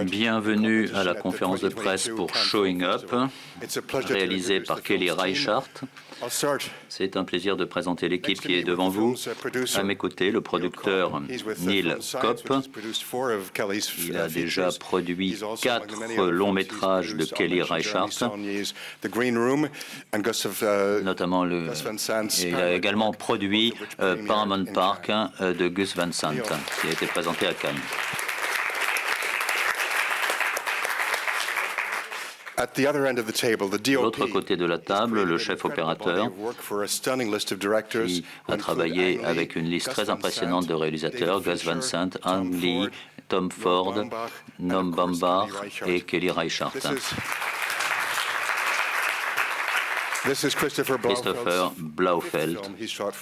Bienvenue à la conférence de presse pour Showing Up, réalisée par Kelly Reichardt. C'est un plaisir de présenter l'équipe qui est devant vous. À mes côtés, le producteur Neil Kopp. Il a déjà produit 4 longs métrages de Kelly Reichardt, notamment il a également produit Paramount Park de Gus Van Sant, qui a été présenté à Cannes. De l'autre côté de la table, le chef opérateur, qui a travaillé avec une liste très impressionnante de réalisateurs, Gus Van Sant, Ang Lee, Tom Ford, Noam Baumbach et Kelly Reichardt. Christopher Blaufeld,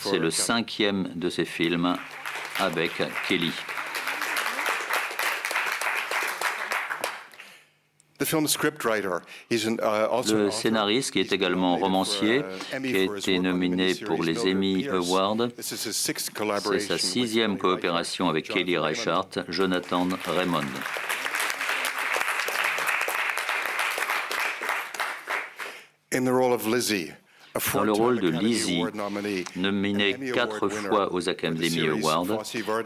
c'est le 5e de ses films avec Kelly. Le scénariste, qui est également romancier, qui a été nominé pour les Emmy Awards, c'est sa 6e coopération avec Kelly Reichardt, Jonathan Raymond. Dans le rôle de Lizzie, nominée 4 fois aux Academy Awards,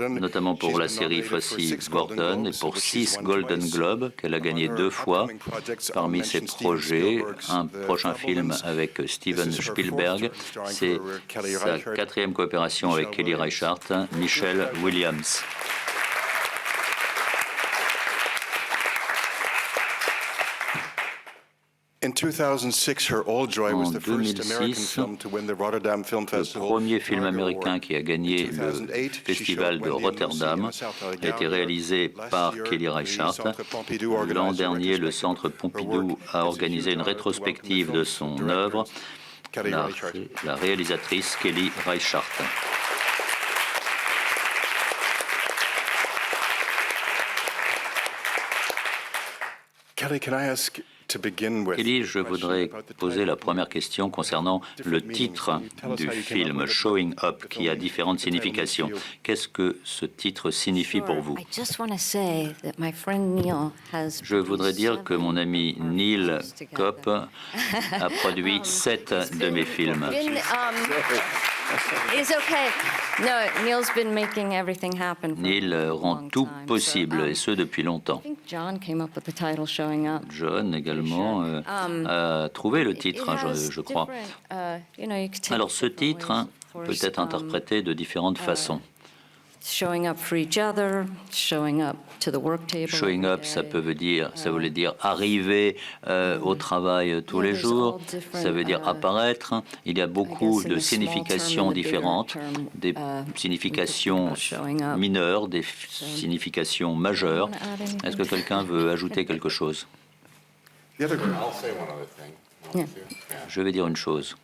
notamment pour la série Fosse Verdon et pour 6 Golden Globes qu'elle a gagné 2 fois. Parmi ses projets, un prochain film avec Steven Spielberg, c'est sa 4e coopération avec Kelly Reichardt, Michelle Williams. En 2006, le premier film américain qui a gagné le Festival de Rotterdam a été réalisé par Kelly Reichardt. L'an dernier, le Centre Pompidou a organisé une rétrospective de son œuvre, la réalisatrice Kelly Reichardt. Kelly, je voudrais poser la première question concernant le titre du film, Showing Up, qui a différentes significations. Qu'est-ce que ce titre signifie pour vous? Je voudrais dire que mon ami Neil Kopp a produit 7 de mes films. Neil rend tout possible, et ce depuis longtemps. John également a trouvé le titre, je crois. Alors ce titre peut être interprété de différentes façons. Showing up, ça voulait dire arriver au travail tous les jours, ça veut dire apparaître. Il y a beaucoup de significations différentes, des significations mineures, des significations majeures. Est-ce que quelqu'un veut ajouter quelque chose? Je vais dire une chose.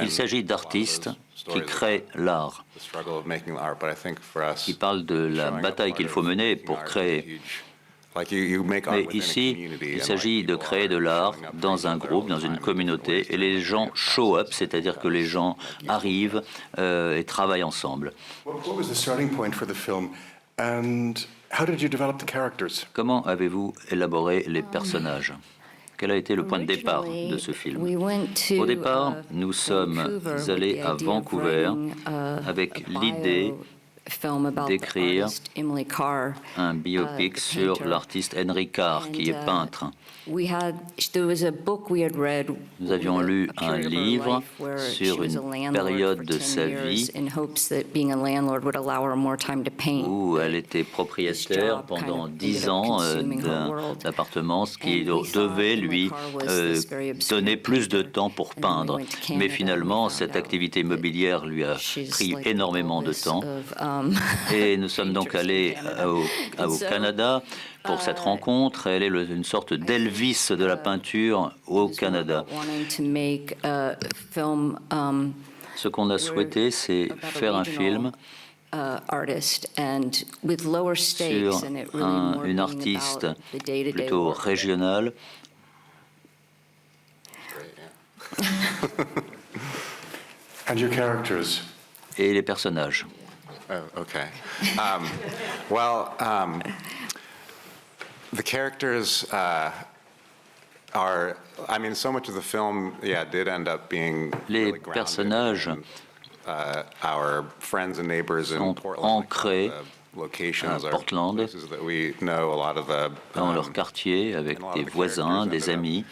Il s'agit d'artistes qui créent l'art, qui parlent de la bataille qu'il faut mener pour créer. Mais ici, il s'agit de créer de l'art dans un groupe, dans une communauté, et les gens show up, c'est-à-dire que les gens arrivent et travaillent ensemble. Comment avez-vous élaboré les personnages? Quel a été le point de départ de ce film? Au départ, nous sommes allés à Vancouver avec l'idée d'écrire un biopic sur l'artiste Henry Carr, qui est peintre. Nous avions lu un livre sur une période de sa vie où elle était propriétaire pendant 10 ans d'un appartement, ce qui devait lui donner plus de temps pour peindre. Mais finalement, cette activité immobilière lui a pris énormément de temps. Et nous sommes donc allés au Canada pour cette rencontre. Elle est une sorte d'Elvis de la peinture au Canada. Ce qu'on a souhaité, c'est faire un film sur une artiste plutôt régionale. Et les personnages. Oh, okay. The characters are, I mean, so much of the film, did end up being Les personnages our friends and neighbors in Portland. ancrés à Portland, dans leur quartier, avec des voisins, des amis.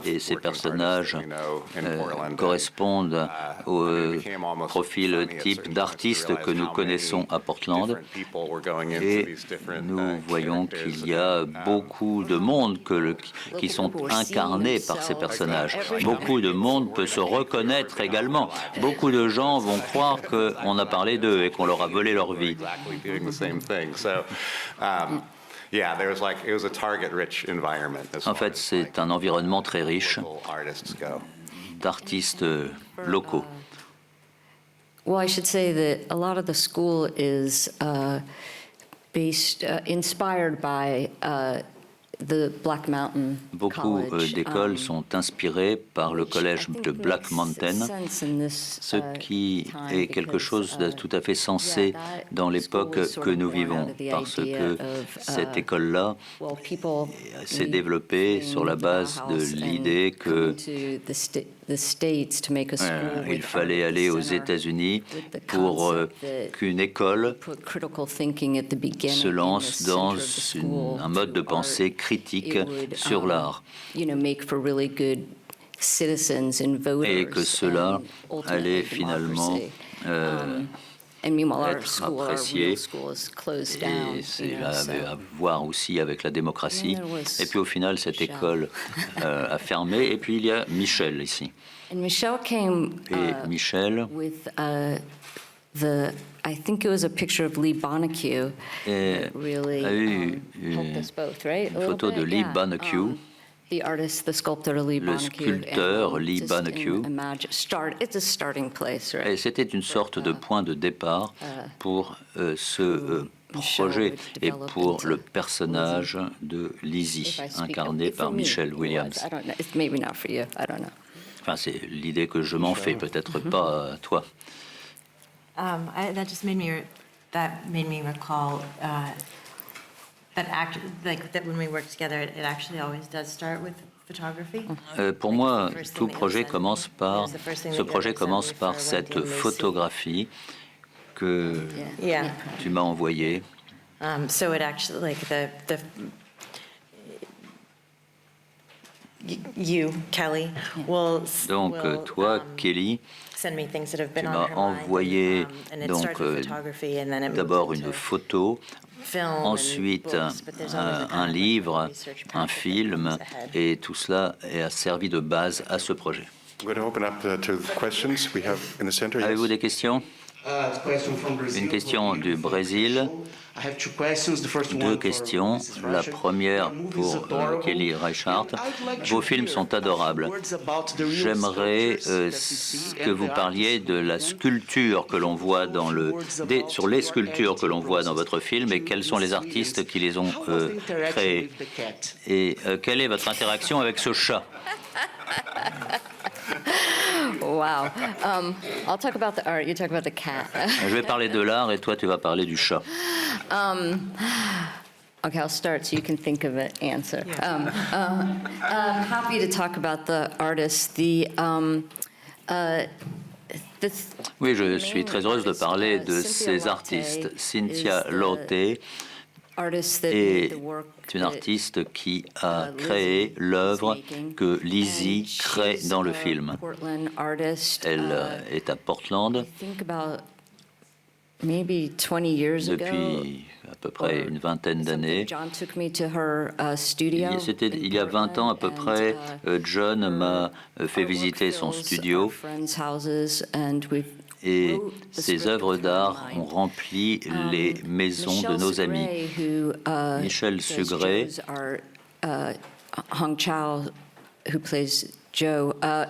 Et ces personnages correspondent au profil type d'artistes que nous connaissons à Portland. Et nous voyons qu'il y a beaucoup de monde qui sont incarnés par ces personnages. Beaucoup de monde peut se reconnaître également. Beaucoup de gens vont croire qu'on a parlé d'eux et qu'on leur a volé leur vie. En fait, c'est un environnement très riche d'artistes locaux. Well, I should say that a lot of the school is inspired by the Black Mountain Beaucoup d'écoles sont inspirées par le collège de Black Mountain, ce qui est quelque chose de tout à fait sensé dans l'époque que nous vivons, parce que cette école-là s'est développée sur la base de l'idée que il fallait aller aux États-Unis pour qu'une école se lance dans un mode de pensée critique sur l'art. Et que cela allait finalement être apprécié, et cela avait à voir aussi avec la démocratie. Et puis au final, cette école a fermé, et puis il y a Michel ici. Et Michel I think it was a picture of Lee Bonnecue that really helped us both, right? Une photo de Lee Bonnecue. The artist, the sculptor Lee Bonnecue. Le sculpteur Lee Bonnecue. It's a starting place, right? Et c'était une sorte de point de départ pour ce projet et pour le personnage de Lizzie, incarné par Michelle Williams. Maybe not for you, I don't know. Enfin, c'est l'idée que je m'en fais, peut-être pas toi. That just made me recall that when we work together, it actually always does start with photography. Pour moi, tout projet commence par cette photographie que tu m'as envoyée. So it actually, like you, Kelly, donc toi, Kelly, tu m'as envoyé d'abord une photo, ensuite un livre, un film, et tout cela a servi de base à ce projet. Avez-vous des questions? Une question du Brésil. Deux questions. La première pour Kelly Reichardt. Vos films sont adorables. J'aimerais que vous parliez de la sculpture que l'on voit sur les sculptures que l'on voit dans votre film et quels sont les artistes qui les ont créées. Et quelle est votre interaction avec ce chat? Wow. I'll talk about the art. You talk about the cat. Je vais parler de l'art et toi tu vas parler du chat. Okay, I'll start so you can think of an answer. Happy to talk about the artist. Oui, je suis très heureuse de parler de ces artistes. Cynthia Lotte est une artiste qui a créé l'œuvre que Lizzie crée dans le film. Elle est à Portland depuis à peu près une vingtaine d'années. Il y a 20 ans à peu près, John m'a fait visiter son studio. Et ces œuvres d'art ont rempli les maisons de nos amis. Michelle Sugré, Hong Chao, who plays Joe, her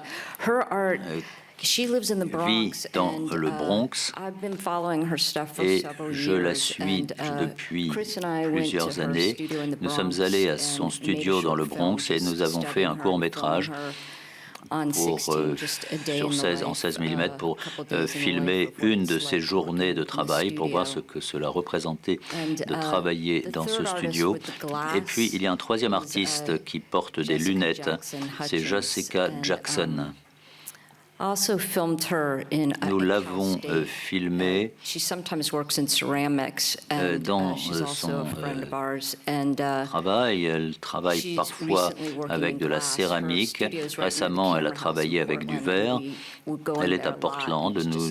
art. vit dans le Bronx et je la suis depuis plusieurs années. Nous sommes allés à son studio dans le Bronx et nous avons fait un court-métrage en 16 mm pour filmer une de ces journées de travail pour voir ce que cela représentait de travailler dans ce studio. Et puis, il y a un troisième artiste qui porte des lunettes, c'est Jessica Jackson. Nous l'avons filmée dans son travail. Elle travaille parfois avec de la céramique. Récemment, elle a travaillé avec du verre. Elle est à Portland. Nous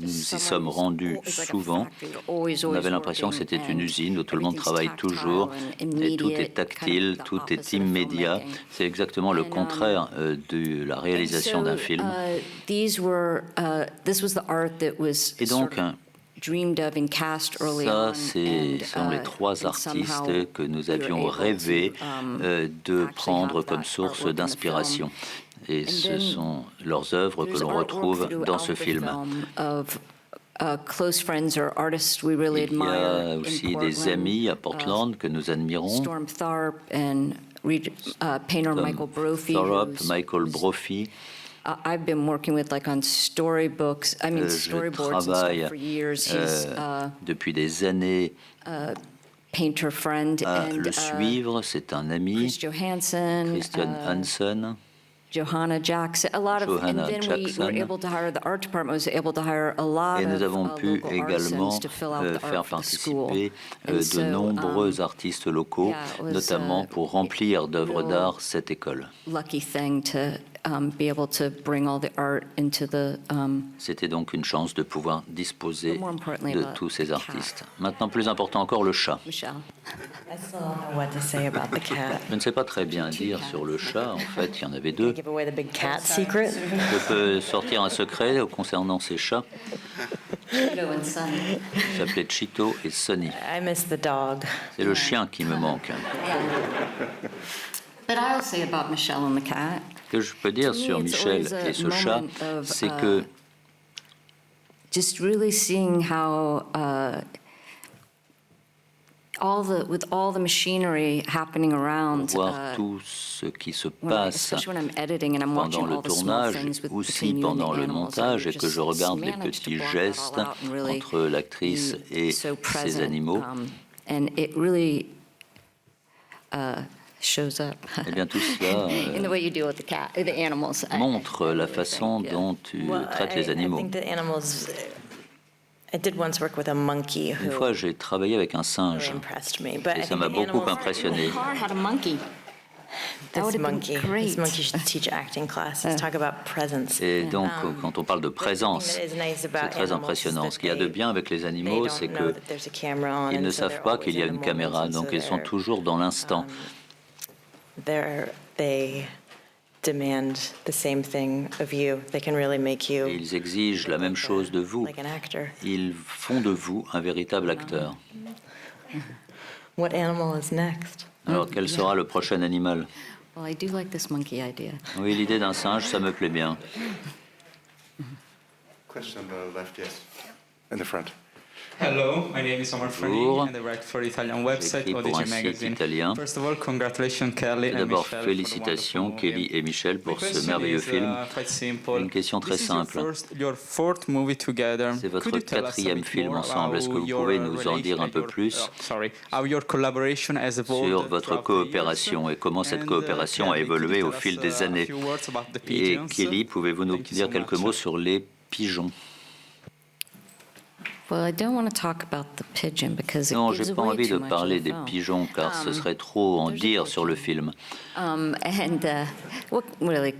y sommes rendus souvent. On avait l'impression que c'était une usine où tout le monde travaille toujours. Et tout est tactile, tout est immédiat. C'est exactement le contraire de la réalisation d'un film. Et donc, ça, sont les trois artistes que nous avions rêvé de prendre comme source d'inspiration. Et ce sont leurs œuvres que l'on retrouve dans ce film. Il y a aussi des amis à Portland que nous admirons. Storm Thorpe, Michael Brophy. I've been working with on storybooks. Storyboards and stuff for years. He's depuis des années. Painter friend Le suivre, c'est un ami. Christian Hansen. Johanna Jackson, a lot of, and then we were able to hire, the art department was able to hire a lot Et nous avons pu local également artisans to fill out the faire art for the school. participer de nombreux artistes locaux, notamment pour remplir d'œuvres d'art cette école. Lucky thing to be able to bring all the art into the. C'était donc une chance de pouvoir disposer de tous ces artistes. Maintenant, plus important encore, le chat. Michelle. Je ne sais pas très bien dire sur le chat. En fait, il y en avait deux. Je peux sortir un secret concernant ces chats. Ils s'appelaient Chito et Sonny. C'est le chien qui me manque. Ce que je peux dire sur Michel et ce chat, c'est que just really seeing how with all the machinery happening around, voir tout ce qui se passe especially when I'm editing and I'm pendant watching le all the small tournage, things aussi between you and pendant the le animals, montage, I et que je just regarde les managed to petits block gestes that all out and really entre l'actrice et so ses present, animaux. And it really shows up. Eh bien, tout cela in the way you deal with the animals. montre la façon dont tu traites les animaux. Une fois, j'ai travaillé avec un singe et ça m'a beaucoup impressionné. Et donc, quand on parle de présence, c'est très impressionnant. Ce qu'il y a de bien avec les animaux, c'est qu'ils ne savent pas qu'il y a une caméra, donc ils sont toujours dans l'instant. Et ils exigent la même chose de vous. Ils font de vous un véritable acteur. Alors, quel sera le prochain animal? Oui, l'idée d'un singe, ça me plaît bien. Question on the left, yes. In the front. Hello, my name is Omar Frani and I write for the Italian website J'écris pour un ODG site Magazine. italien. First of all, congratulations Kelly and D'abord, Michelle félicitations for the wonderful Kelly et Michel pour movie. ce My question merveilleux is, film. quite simple. Une question très This is simple. your fourth movie together. C'est votre Could you tell us a quatrième bit film more ensemble. Est-ce que vous about pouvez your nous en dire un peu plus how your collaboration has evolved sur votre throughout the coopération years? et comment cette And, coopération a Kelly, could you évolué au tell fil us des a années? few words about the Et pigeons? Kelly, pouvez-vous nous Thank you dire so quelques much. mots sur les pigeons? Well, I don't want to talk about the pigeon because it Non, gives j'ai pas away envie de too much parler of the des film. pigeons car ce serait trop en dire sur le film. What really,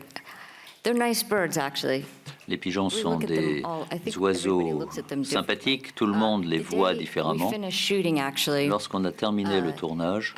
they're nice birds actually. Les pigeons We sont look at them des all- I think everybody oiseaux looks at them sympathiques, tout le monde les The voit day différemment. We finished shooting actually. Lorsqu'on a terminé le tournage,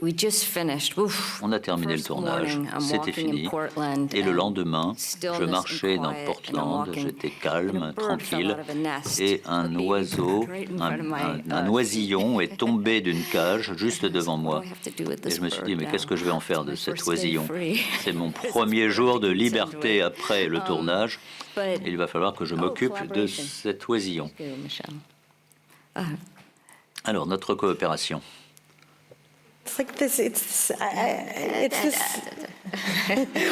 We just finished. Oof. on a terminé le First tournage, morning, I'm c'était walking in fini. Portland Et le and lendemain, stillness je and marchais dans quiet, and I'm Portland, walking, j'étais and a calme, bird fell tranquille, out of a nest, et a un baby oiseau, bird right in front of my, un oisillon est tombé d'une cage juste devant moi. What do I have to do with Et this je me suis dit, bird mais now? qu'est-ce que je vais en faire de It's cet my first day oisillon? free. C'est mon premier jour de liberté après le tournage. But- Il va falloir que je m'occupe de collaboration. cet oisillon. Good, Michelle. Alors, notre coopération. It's like this. It's this.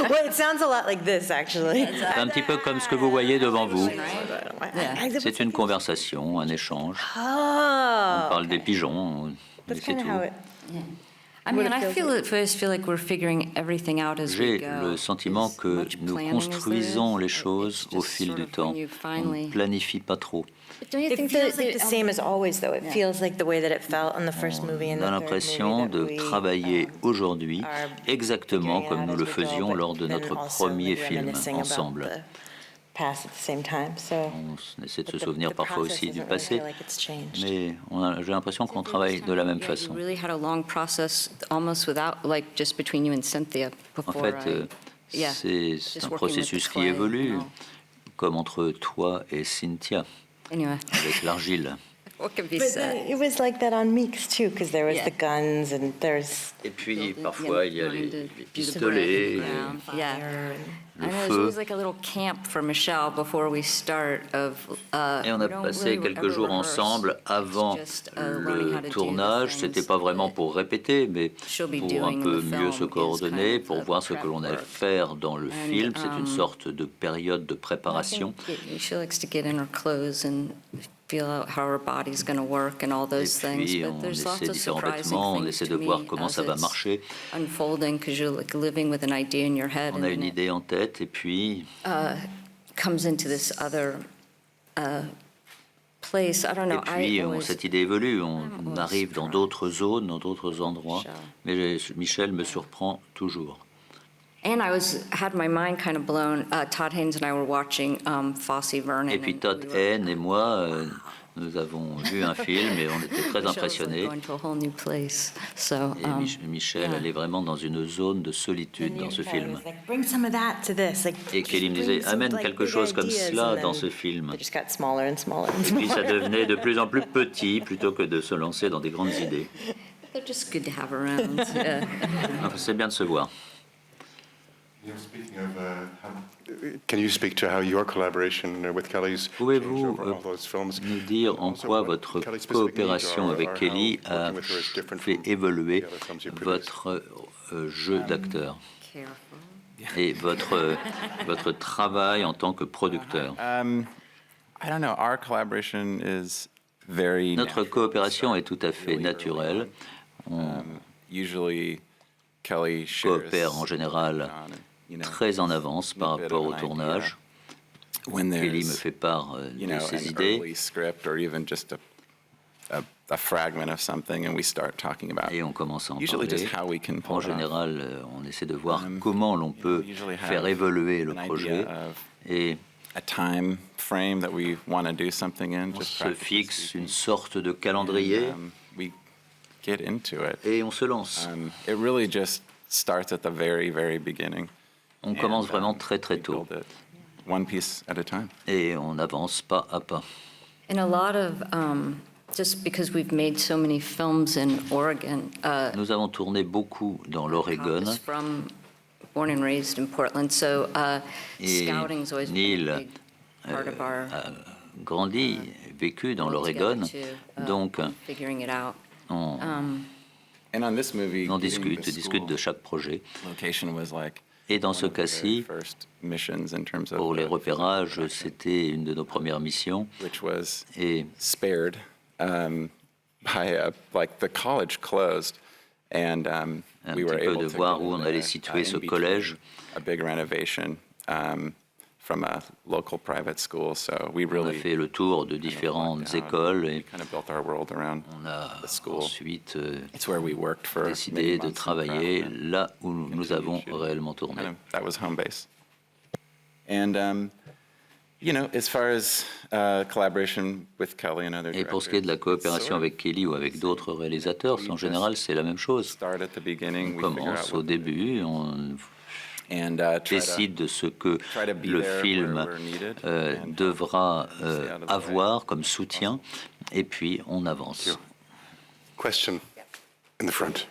Well, it sounds a lot like this, actually. C'est un petit peu comme ce que vous voyez devant vous. C'est une conversation, un échange. On parle des pigeons, et c'est tout. I mean, I first feel like we're figuring everything out as we J'ai go. le sentiment que nous construisons les choses au fil du temps. On ne planifie pas trop. It feels like the same as always, though. It feels like the way that it felt on the first movie and On a the third l'impression movie de that we, travailler aujourd'hui are exactement figuring comme out nous as le we go, faisions but lors de then notre also, premier like, film reminiscing about ensemble. the past at the same time. So, On essaie de but se the souvenir parfois process aussi du doesn't really passé, feel like it's changed. mais j'ai l'impression qu'on travaille de la même façon. You really had a long process, almost without, like, just between you and Cynthia En before. fait, c'est just un working with processus the qui clay, évolue, you know. comme entre toi et Cynthia, Anyway, avec l'argile. what can be But said? it was like that on Meeks, too, because there was Yeah. the guns and there's Et puis, Building, parfois, il y a learning les to pistolets, Yeah. Yeah. fire and I know, there's feu. always like a little camp for Michelle before we start of, Et on a passé quelques jours ensemble avant le tournage. C'était pas vraiment pour répéter, mais pour un peu mieux se coordonner, pour voir ce que l'on allait faire dans le film. C'est une sorte de période de préparation. She likes to get in her clothes and feel out how her body's going to work and all Et those things. puis, But on there's lots essaie of différents surprising vêtements, on things essaie to de me voir comment as ça va it's marcher. unfolding because you're like living with an idea in your head On a and une then idée en tête, et puis it comes into this other place. I don't know. cette idée évolue. On arrive dans d'autres zones, dans d'autres endroits. Mais Michel me surprend toujours. And I had my mind kind of blown. Todd Haynes and I were watching Fosse Vernon. Et puis and Todd we were- Haynes et moi, nous avons vu un film et on était très Michelle was, like, impressionnés. going to a whole new place. So, Et Michel yeah. allait vraiment dans une zone de solitude dans ce film. like, bring some of that to this. Like, Et Kelly me bring disait, some, amène like, quelque big chose comme ideas, cela and dans then ce film. they just got smaller and smaller and Et puis ça smaller. devenait de plus en plus petit plutôt que de se lancer dans des grandes idées. They're just good to have around. Yeah. Enfin, c'est bien de se voir. Speaking of, can you speak to how your collaboration with Kelly's changed Pouvez-vous over all those films? nous dire en Also, quoi what votre Kelly's specific needs coopération are, avec or Kelly how a working with her is different fait from évoluer the other films you produced? votre jeu d'acteur Careful. et votre travail en tant que producteur? I don't know. Our collaboration is very Notre natural. coopération est Started tout à fait really early naturelle. on. Usually, Kelly shares Coopère en général you know, très en avance par snippet rapport of au an tournage. idea. When Kelly me there's, fait part you de know, ses an idées early script or even just a fragment of something, and we start talking about et on commence à en usually parler. just how we can pull En it off. général, on essaie de voir comment l'on peut usually have faire évoluer le an projet idea of et a time frame that we want to do something in. on Just se practically fixe speaking. une sorte de And, calendrier we get into it. et on se lance. It really just starts at the very, very beginning. On commence And, vraiment très très we tôt build it one piece at a time. et on avance pas à pas. And a lot of, just because we've made so many films in Oregon, Nous avons tourné beaucoup dans l'Oregon is from born and raised in Portland, so et scouting's always been Neil a big part of our a grandi, vécu dans l'Oregon, donc figuring it out. on And on this movie, en getting discute the de chaque projet. school location was like Et dans ce one of the very cas-ci, first missions in terms of pour les the repérages, production, c'était une de nos premières missions. which was Et spared by like the college closed, and Un we were petit peu able de to voir go où in on there, allait situer in ce between collège. a big renovation from a local private school. So we on a really fait le tour de kind of différentes lucked out. écoles We et kind of built our world around on a the school. ensuite It's where we worked for many décidé de months in travailler Prague and là où nous continued avons shooting. réellement tourné. Kind of, that was home base. And you know, as far as collaboration with Kelly and other Et pour ce qui est de la coopération avec Kelly ou avec d'autres réalisateurs, en général, c'est la même chose. start at the beginning, On we figure commence out au what début, on and décide de ce que try to be le there film where we're needed and devra stay out of the avoir comme soutien, et puis on avance. Question in the front.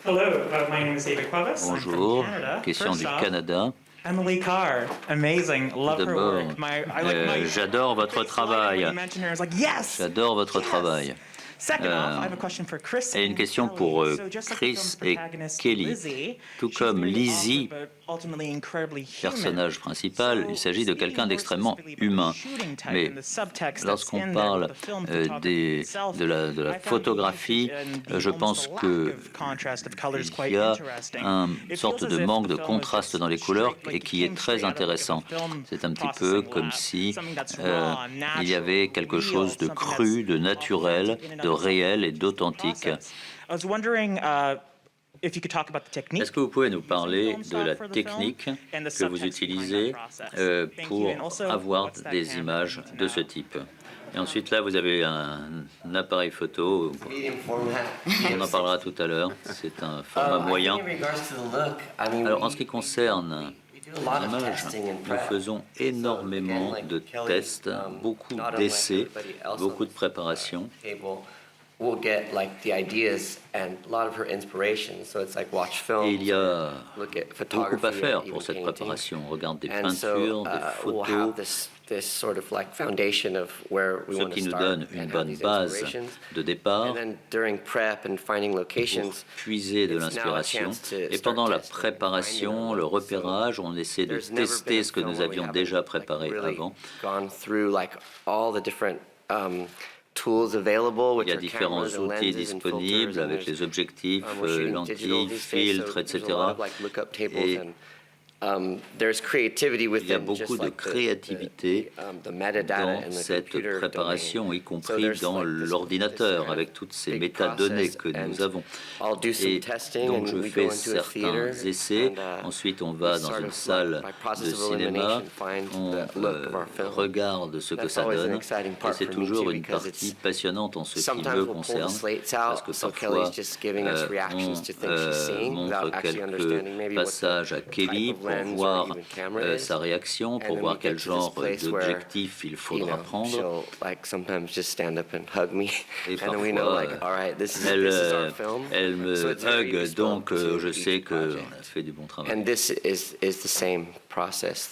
Hello, my name is David Cuevas. I'm from Bonjour, Canada. question First du off, Canada. Emily Carr, amazing. Love her D'abord, work. I like my j'adore votre big slide when travail. you mentioned her, I was like, yes. J'adore votre yes. travail. Et une question pour Chris et Kelly. Tout comme Lizzie, personnage principal, il s'agit de quelqu'un d'extrêmement humain. Mais lorsqu'on parle de la photographie, je pense qu'il y a une sorte de manque de contraste dans les couleurs et qui est très intéressant. C'est un petit peu comme si il y avait quelque chose de cru, de naturel, de réel et d'authentique. Est-ce que vous pouvez nous parler de la technique que vous utilisez pour avoir des images de ce type? Et ensuite, là, vous avez un appareil photo. On en parlera tout à l'heure. C'est un format moyen. Alors, en ce qui concerne les images, nous faisons énormément de tests, beaucoup d'essais, beaucoup de préparation. Et il y a beaucoup à faire pour cette préparation. On regarde des peintures, des photos, ce qui nous donne une bonne base de départ pour puiser de l'inspiration. Et pendant la préparation, le repérage, on essaie de tester ce que nous avions déjà préparé avant. Il y a différents outils disponibles avec les objectifs, lentilles, filtres, etc. Et il y a beaucoup de créativité dans cette préparation, y compris dans l'ordinateur, avec toutes ces métadonnées que nous avons. Et donc je fais certains essais, ensuite on va dans une salle de cinéma, on regarde ce que ça donne, et c'est toujours une partie passionnante en ce qui me concerne, parce que parfois on montre quelques passages à Kelly pour voir sa réaction, pour voir quel genre d'objectif il faudra prendre. Et parfois, elle me hug, donc je sais qu'on a fait du bon travail. Et ça, c'est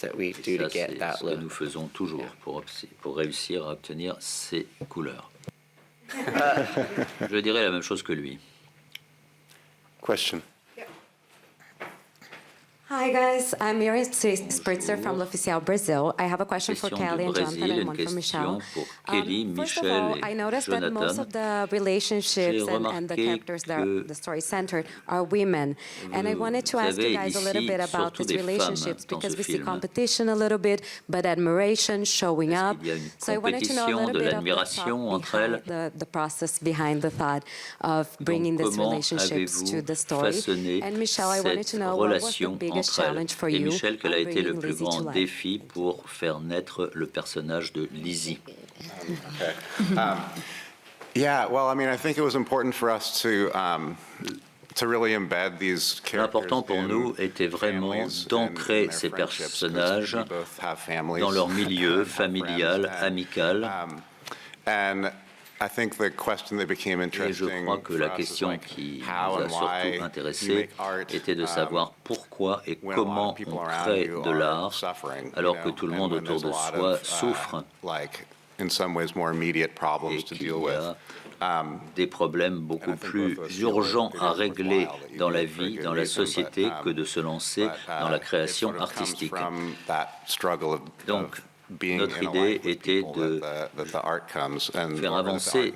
ce que nous faisons toujours pour réussir à obtenir ces couleurs. Je dirais la même chose que lui. Question. Hi guys, I'm Miriam Spritzer from L'Officiel Brazil. I have a question for Kelly and Jonathan and one for Michelle. First of all, I noticed that most of the relationships and the characters that the story centered are women. And I wanted to ask you guys a little bit about these relationships because we see competition a little bit, but admiration showing up. So I wanted to know a little bit of the process behind the thought of bringing these relationships to the story. And Michelle, I wanted to know what was the biggest challenge for you. Et Michel, quel a été le plus grand défi pour faire naître le personnage de Lizzie? Yeah, well, I mean, I think it was important for us to really embed these characters. L'important pour nous était vraiment d'ancrer ces personnages dans leur milieu familial, amical. I think the question that became interesting. Et je crois que la question qui nous a surtout intéressés était de savoir pourquoi et comment on crée de l'art alors que tout le monde autour de soi souffre in some ways more immediate problems et to qu'il deal y with. a des problèmes beaucoup plus urgents à régler dans la vie, dans la société, que de se lancer dans la création artistique. Donc, notre idée était de faire avancer,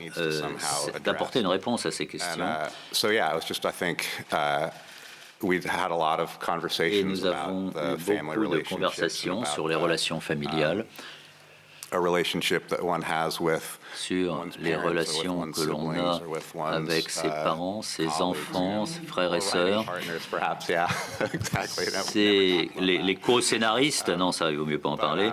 d'apporter une réponse à ces questions. Et nous avons eu beaucoup de conversations sur les relations familiales, sur les relations que l'on a avec ses parents, ses enfants, ses frères et sœurs. C'est les co-scénaristes, non, ça, il vaut mieux pas en parler.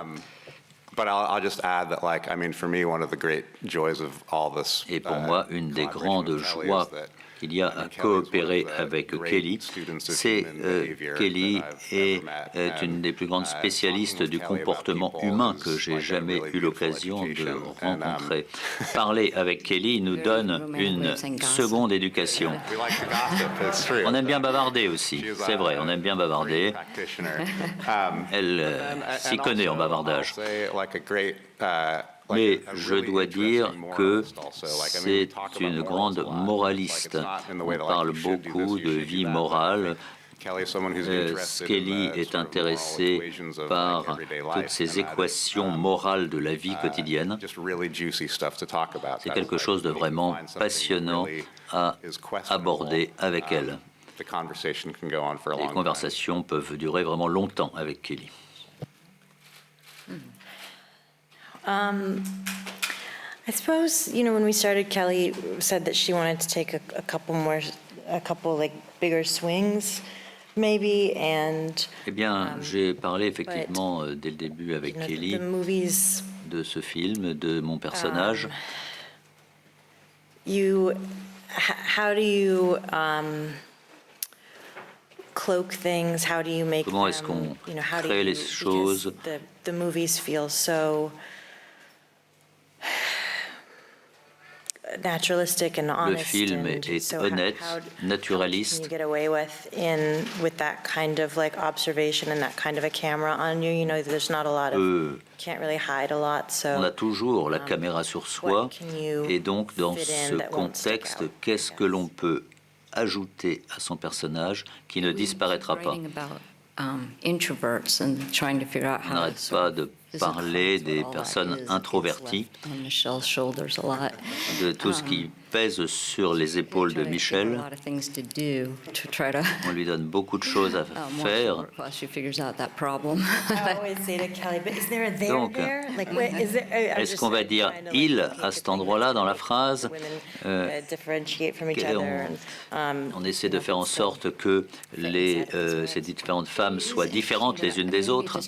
Et pour moi, une des grandes joies qu'il y a à coopérer avec Kelly, c'est Kelly est une des plus grandes spécialistes du comportement humain que j'ai jamais eu l'occasion de rencontrer. Parler avec Kelly nous donne une seconde éducation. On aime bien bavarder aussi, c'est vrai, on aime bien bavarder. Elle s'y connaît en bavardage. Mais je dois dire que c'est une grande moraliste. On parle beaucoup de vie morale. Kelly est intéressée par toutes ces équations morales de la vie quotidienne. C'est quelque chose de vraiment passionnant à aborder avec elle. Les conversations peuvent durer vraiment longtemps avec Kelly. I suppose, when we started, Kelly said that she wanted to take a couple like bigger swings, maybe, and. Eh bien, j'ai parlé effectivement dès le début avec Kelly de ce film, de mon personnage. How do you cloak things? How do you make Comment est-ce qu'on crée les choses? The movies feel so naturalistic and honest. Le film est honnête, naturaliste. How can you get away with that kind of like observation and that kind of a camera on you? There's not a lot of, you can't really hide a lot. So, on a toujours la caméra sur soi, et donc dans ce contexte, qu'est-ce que l'on peut ajouter à son personnage qui ne disparaîtra pas? On n'arrête pas de parler des personnes introverties, de tout ce qui pèse sur les épaules de Michel. On lui donne beaucoup de choses à faire. Donc, est-ce qu'on va dire « il » à cet endroit-là dans la phrase? On essaie de faire en sorte que ces différentes femmes soient différentes les unes des autres.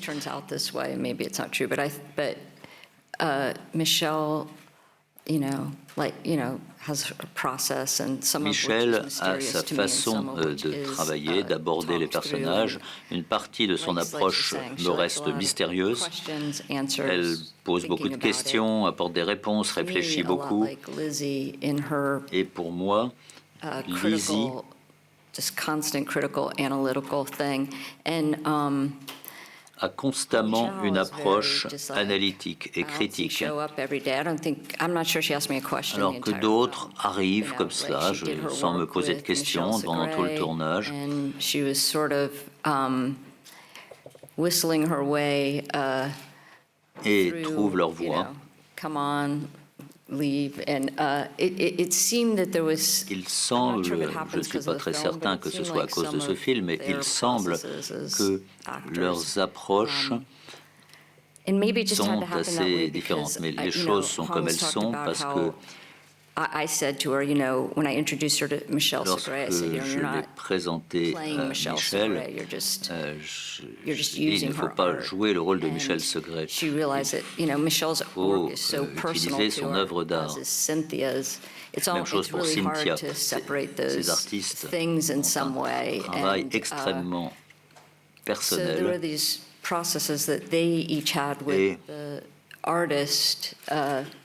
Michel a sa façon de travailler, d'aborder les personnages. Une partie de son approche me reste mystérieuse. Elle pose beaucoup de questions, apporte des réponses, réfléchit beaucoup. Et pour moi, Lizzie a constamment une approche analytique et critique. Alors que d'autres arrivent comme cela, sans me poser de questions pendant tout le tournage. Et trouvent leur voix. Il semble, je ne suis pas très certain que ce soit à cause de ce film, mais il semble que leurs approches sont assez différentes. Mais les choses sont comme elles sont parce que lorsque je l'ai présenté à Michel, il ne faut pas jouer le rôle de Michel Segret. Il faut utiliser son œuvre d'art. Même chose pour Cynthia. Ces artistes ont un travail extrêmement personnel.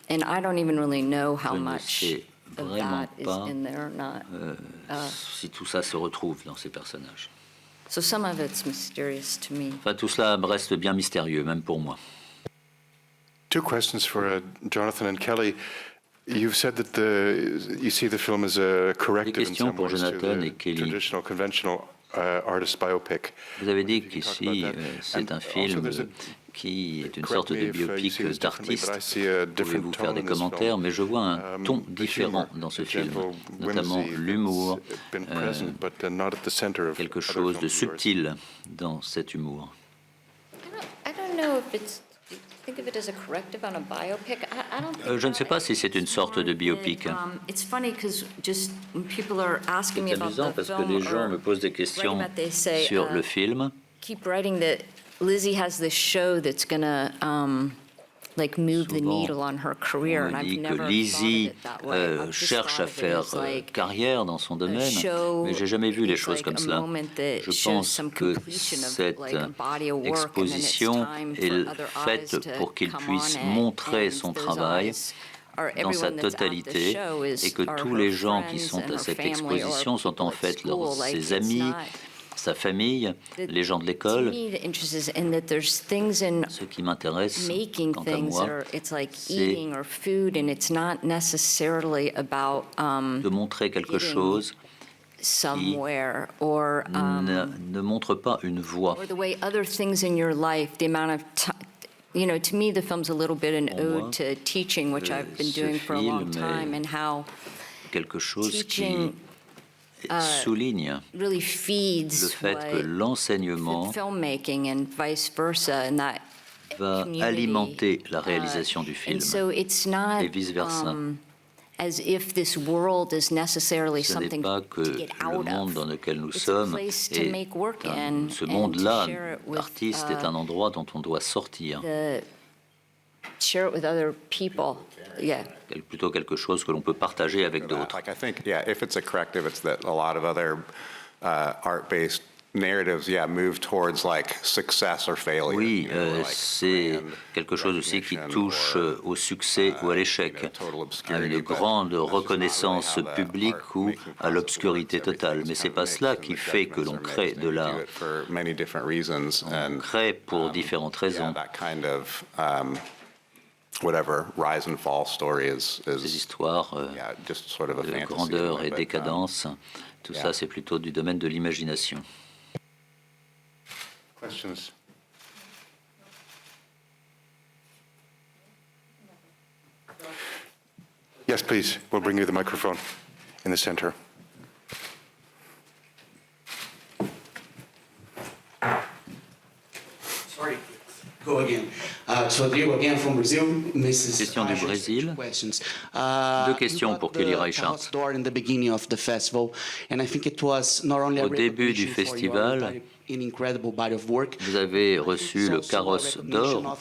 And I don't even really know how much of that is in there or not. Si tout ça se retrouve dans ces personnages. So some of it's mysterious to me. Enfin, tout cela reste bien mystérieux, même pour moi. Two questions for Jonathan and Kelly. You've said that you see the film as a corrective in some ways to the traditional, conventional artist biopic. Vous avez dit qu'ici, c'est un film qui est une sorte de biopic d'artiste. Pouvez-vous faire des commentaires? Mais je vois un ton différent dans ce film, notamment l'humour, quelque chose de subtil dans cet humour. Je ne sais pas si c'est une sorte de biopic. C'est amusant parce que les gens me posent des questions sur le film. Lizzie has this show that's going to move the needle on her career, and I've never Lizzie cherche à faire carrière dans son domaine, mais j'ai jamais vu les choses comme cela. Je pense que cette exposition est faite pour qu'il puisse montrer son travail dans sa totalité et que tous les gens qui sont à cette exposition sont en fait ses amis, sa famille, les gens de l'école. Ce qui m'intéresse, quant à moi, c'est de montrer quelque chose qui ne montre pas une voie. You know, to me, the film's a little bit an Pour moi, ode to teaching, which I've been doing for a long time, and how quelque chose qui teaching souligne really feeds le fait que what l'enseignement filmmaking and vice versa, and that va community, alimenter la réalisation du film and so it's not et vice-versa. As if this world is necessarily Ce n'est something pas to que get le out monde dans of. lequel nous It's a sommes place to est make work in ce and to monde-là, share it with, artiste, est un endroit dont on doit sortir. Share it with other people. Yeah. Plutôt quelque chose que l'on peut partager avec d'autres. Like I think, yeah, if it's a corrective, it's that a lot of other art-based narratives, yeah, move towards like success or failure. Oui, c'est quelque chose aussi qui touche au succès ou à l'échec, à une grande reconnaissance publique ou à l'obscurité totale. Mais c'est pas cela qui fait que l'on crée de l'art. On crée pour différentes raisons. Whatever rise and fall story is Ces histoires just sort of a de fantasy, grandeur et but, décadence, tout ça c'est plutôt du domaine de l'imagination. Questions? Yes, please. We'll bring you the microphone in the center. Sorry, go again. So Diego again from Brazil. Mrs. Question du Brésil. Questions. Deux questions pour Kelly Reichardt. Au début du festival, vous avez reçu le Carrosse d'or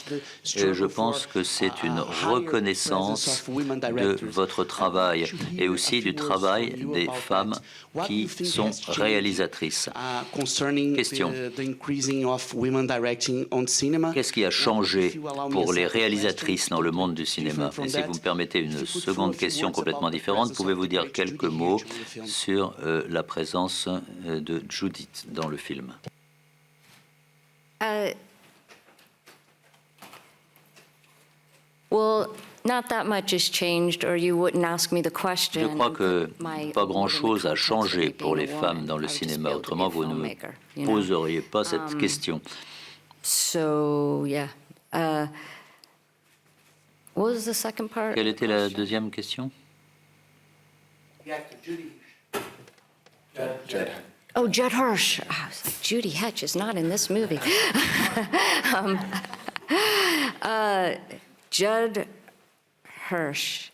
et je pense que c'est une reconnaissance de votre travail et aussi du travail des femmes qui sont réalisatrices. Question. Qu'est-ce qui a changé pour les réalisatrices dans le monde du cinéma? Et si vous me permettez une seconde question complètement différente, pouvez-vous dire quelques mots sur la présence de Judith dans le film? Well, not that much has changed, or you wouldn't ask me the question. Je crois que pas grand-chose a changé pour les femmes dans le cinéma. Autrement, vous ne me poseriez pas cette question. So, yeah. What was the second part? Quelle était la deuxième question? Oh, Judd Hirsch. I was like, Judy Hetch is not in this movie. Judd Hirsch.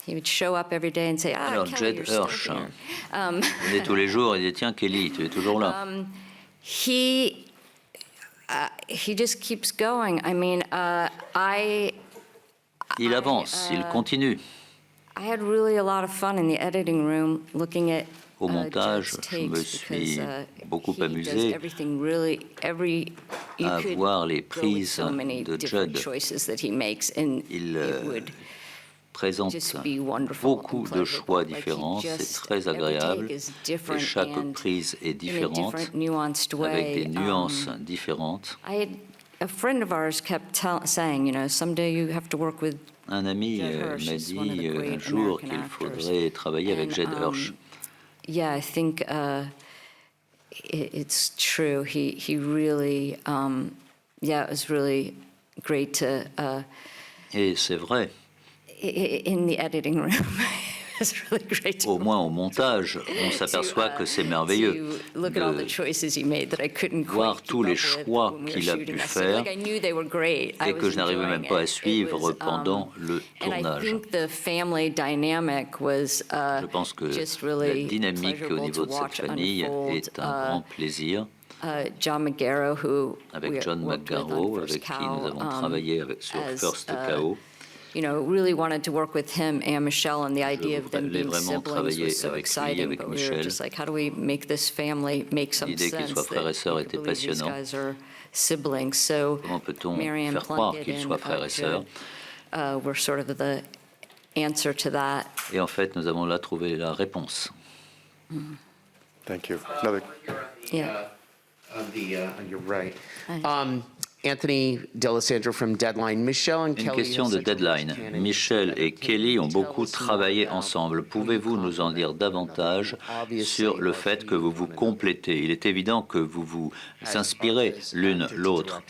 He would show up every day and say, Alors, Kelly, Judd you're Hirsch, still here. il venait tous les jours et il disait, tiens, Kelly, tu es toujours là. He just keeps going. I mean, Il avance, il continue. I had really a lot of fun in the editing room looking at Au montage, Judd's je me takes suis because, beaucoup he does amusé everything really, you à could voir les go with prises so many de different Judd. choices that he makes, and Il it would présente just be wonderful beaucoup and de pleasurable. choix Like, he différents, c'est just- très every agréable take is et different chaque and prise est in a différente, different, nuanced way. avec des nuances différentes. A friend of ours kept saying, you know, someday you have to work with Un ami Judd Hirsch m'a is one of the dit great un jour American qu'il actors. faudrait travailler avec Judd Hirsch. Yeah, I think it's true. He really, yeah, it was really great to, Et c'est vrai, in the editing room. It was really great to au moins au montage, on s'aperçoit que c'est merveilleux to look at all the de choices he made that I couldn't voir quite tous keep les up with choix when we were qu'il a shooting. pu I faire like, I knew they were great. I et que was je n'arrivais même enjoying pas à it. suivre It was, pendant le and I tournage. think the family dynamic was Je pense que just la really dynamique au pleasurable niveau to de cette watch famille unfold. est un grand plaisir. John McGarrow, who Avec we John worked with on McGarrow, First avec qui Cow, nous avons travaillé sur as, First Cow. you know, really wanted to work with him and Michelle, and the idea of them voulais being vraiment siblings travailler was so avec lui, exciting. avec But we were Michel. just like, how do we make this family make some L'idée qu'ils sense? soient frères et sœurs that you était could believe these passionnant. guys are siblings. So Comment peut-on Marianne faire croire Plunkett qu'ils and soient frères et sœurs? Judd were sort of the answer to that. Et en fait, nous avons là trouvé la réponse. Thank you. Another. Yeah. You're right. Anthony D'Alessandro from Deadline. Michelle and Une Kelly. question de deadline. Michel et Kelly ont beaucoup travaillé ensemble. Pouvez-vous nous en dire davantage sur le fait que vous vous complétez? Il est évident que vous vous inspirez l'une l'autre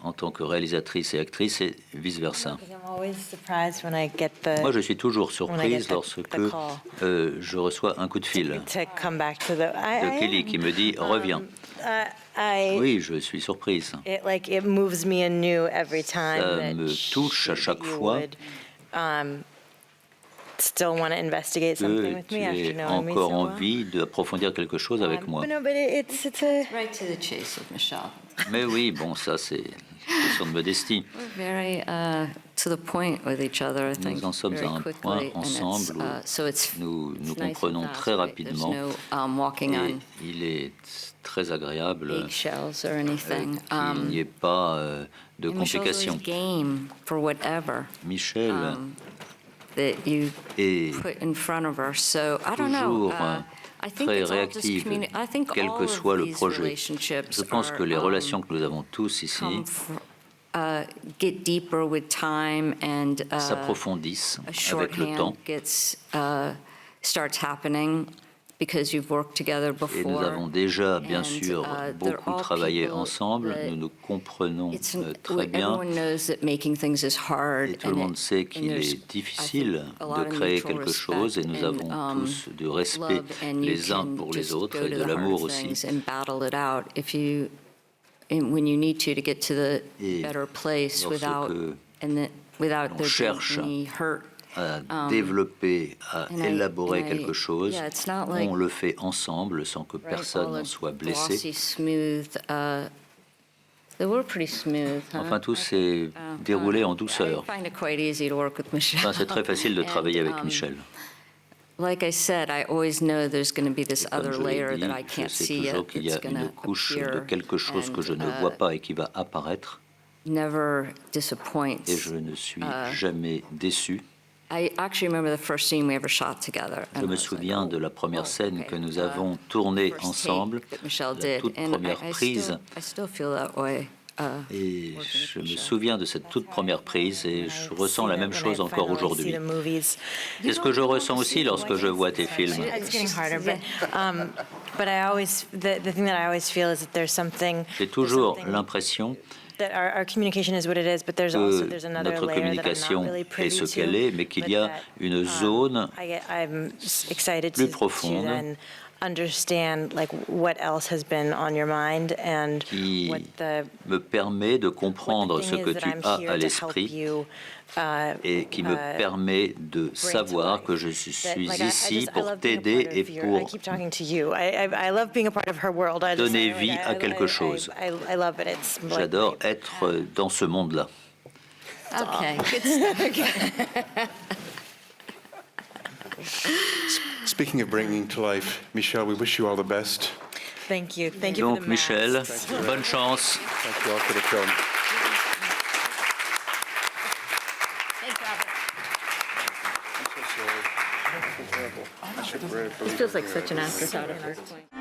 en tant que réalisatrice et actrice et vice-versa. Moi, je suis toujours surprise lorsque je reçois un coup de fil de Kelly qui me dit « Reviens ». Oui, je suis surprise. Ça me touche à chaque fois que tu aies encore envie d'approfondir quelque chose avec moi. Right to the chase with Michelle. Mais oui, bon, ça c'est une question de modestie. Very to the point with each other, I think. Nous en sommes à un point ensemble où nous comprenons très rapidement et il est très agréable qu'il n'y ait pas de complications. Michel that you est put in front of her. So I don't know. I think très it's all just réactive, I think quel all que of soit le these projet. relationships Je pense que les relations que nous avons tous ici get deeper with time and s'approfondissent a avec le temps. shorthand starts happening because you've worked together before. Et nous avons déjà, bien And, sûr, they're beaucoup all travaillé people ensemble. that Nous nous comprenons très bien. Everyone knows that making things is hard. Et tout le monde sait qu'il est difficile de créer quelque chose et nous avons tous du respect les uns pour les autres et de l'amour aussi. When you need to get to the Et better place without on cherche any hurt. à développer, à élaborer quelque chose, it's not like, on le fait ensemble sans que personne n'en soit blessé. They were pretty smooth, huh? Enfin, tout s'est déroulé en douceur. I find it quite easy to work with Michelle. Enfin, c'est très facile de travailler avec Michel. Like I said, I always know there's going to be this Comme other je l'ai layer dit, that I je can't sais see yet. toujours qu'il y a une couche de quelque chose que je ne vois pas et qui va apparaître. Never disappoints. Et je ne suis jamais déçu. I actually remember the first scene we ever shot together. Je me souviens de la première scène que nous avons tournée ensemble, la toute première prise. I still feel that way. Et je me souviens de cette toute première prise et je ressens la même chose encore aujourd'hui. C'est ce que je ressens aussi lorsque je vois tes films. J'ai toujours l'impression que notre communication est ce qu'elle est, mais qu'il y a une zone plus profonde qui me permet de comprendre ce que tu as à l'esprit et qui me permet de savoir que je suis ici pour t'aider et pour donner vie à quelque chose. J'adore être dans ce monde-là. Okay, good stuff. Speaking of bringing to life, Michelle, we wish you all the best. Thank you. Thank you. Donc, Michel, bonne chance. Thank you all for the film. It feels like such an afterthought at this point.